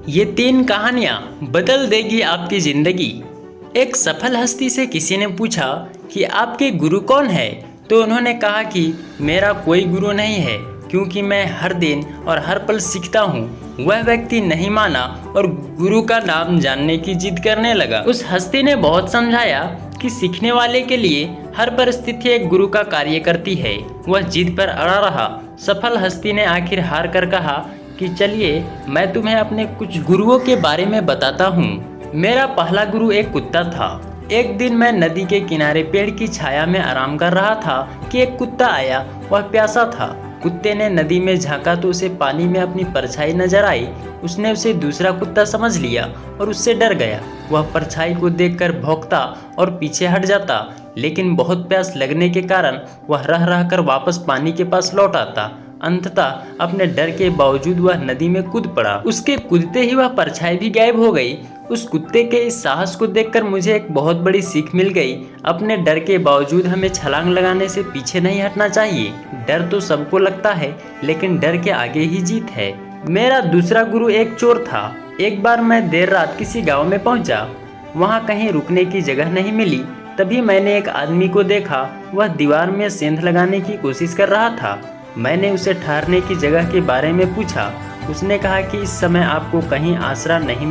ये 3 कहानियाँ बदल देगी आपकी ज़िंदगी। एक सफल हस्ती से किसी ने पूछा कि आपके गुरु कौन है, तो उन्होंने कहा कि मेरा कोई गुरु नहीं है, क्योंकि मैं हर दिन और हर पल सीखता हूँ। वह व्यक्ति नहीं माना और गुरु का नाम जानने की जिद करने लगा। उस हस्ती ने बहुत समझाया कि सीखने वाले के लिए हर परिस्थिति एक गुरु का कार्य करती है। वह जिद पर अड़ा रहा। सफल हस्ती ने आखिर हार कर कहा कि चलिए मैं तुम्हें अपने कुछ गुरुओं के बारे में बताता हूँ। मेरा पहला गुरु एक कुत्ता था। एक दिन मैं नदी के किनारे पेड़ की छाया में आराम कर रहा था कि एक कुत्ता आया। वह प्यासा था। कुत्ते ने नदी में झांका तो उसे पानी में अपनी परछाई नजर आई। उसने उसे दूसरा कुत्ता समझ लिया और उससे डर गया। वह परछाई को देखकर भौंकता और पीछे हट जाता, लेकिन बहुत प्यास लगने के कारण वह रह रहकर वापस पानी के पास लौट आता। अंततः अपने डर के बावजूद वह नदी में कूद पड़ा। उसके कूदते ही वह परछाई भी गायब हो गई। उस कुत्ते के इस साहस को देखकर मुझे एक बहुत बड़ी सीख मिल गई। अपने डर के बावजूद हमें छलांग लगाने से पीछे नहीं हटना चाहिए। डर तो सबको लगता है, लेकिन डर के आगे ही जीत है। मेरा दूसरा गुरु एक चोर था। एक बार मैं देर रात किसी गाँव में पहुंचा। वहाँ कहीं रुकने की जगह नहीं मिली। तभी मैंने एक आदमी को देखा। वह दीवार में सेंध लगाने की कोशिश कर रहा था। मैंने उसे ठहरने की जगह के बारे में पूछा। उसने कहा कि इस समय आपको कहीं आसरा नहीं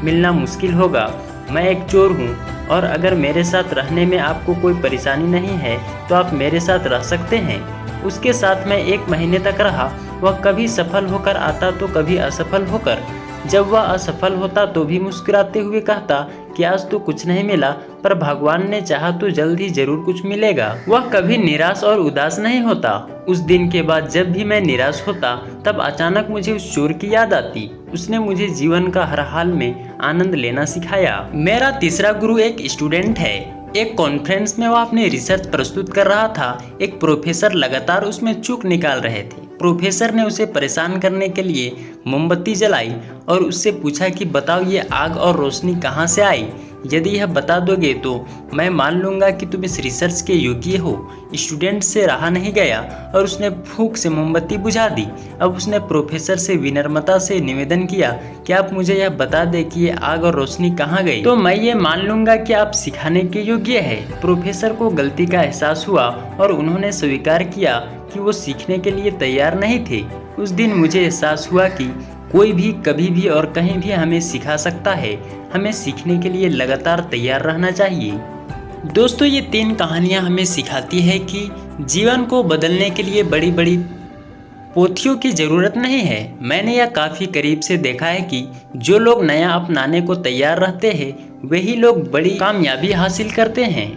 मिलना मुश्किल होगा। मैं एक चोर हूँ और अगर मेरे साथ रहने में आपको कोई परेशानी नहीं है तो आप मेरे साथ रह सकते हैं। उसके साथ मैं 1 महीने तक रहा। वह कभी सफल होकर आता तो कभी असफल होकर। जब वह असफल होता तो भी मुस्कुराते हुए कहता कि आज तो कुछ नहीं मिला, पर भगवान ने चाहा तो जल्द ही जरूर कुछ मिलेगा। वह कभी निराश और उदास नहीं होता। उस दिन के बाद जब भी मैं निराश होता तब अचानक मुझे उस चोर की याद आती। उसने मुझे जीवन का हर हाल में आनंद लेना सिखाया। मेरा तीसरा गुरु एक स्टूडेंट है। एक कॉन्फ्रेंस में वह अपनी रिसर्च प्रस्तुत कर रहा था। एक प्रोफेसर लगातार उसमें चूक निकाल रहे थे। प्रोफेसर ने उसे परेशान करने के लिए मोमबत्ती जलाई और उससे पूछा कि बताओ ये आग और रोशनी कहाँ से आई। यदि यह बता दोगे तो मैं मान लूँगा कि तुम इस रिसर्च के योग्य हो। स्टूडेंट से रहा नहीं गया और उसने फूंक से मोमबत्ती बुझा दी। अब उसने प्रोफेसर से विनम्रता से निवेदन किया कि आप मुझे यह बता दें कि ये आग और रोशनी कहाँ गई, तो मैं ये मान लूँगा कि आप सिखाने के योग्य है। प्रोफेसर को गलती का एहसास हुआ और उन्होंने स्वीकार किया कि वो सीखने के लिए तैयार नहीं थे। उस दिन मुझे एहसास हुआ कि कोई भी कभी भी और कहीं भी हमें सिखा सकता है। हमें सीखने के लिए लगातार तैयार रहना चाहिए। दोस्तों, ये 3 कहानियाँ हमें सिखाती है कि जीवन को बदलने के लिए बड़ी बड़ी पोथियों की ज़रूरत नहीं है। मैंने यह काफ़ी करीब से देखा है कि जो लोग नया अपनाने को तैयार रहते हैं वही लोग बड़ी कामयाबी हासिल करते हैं।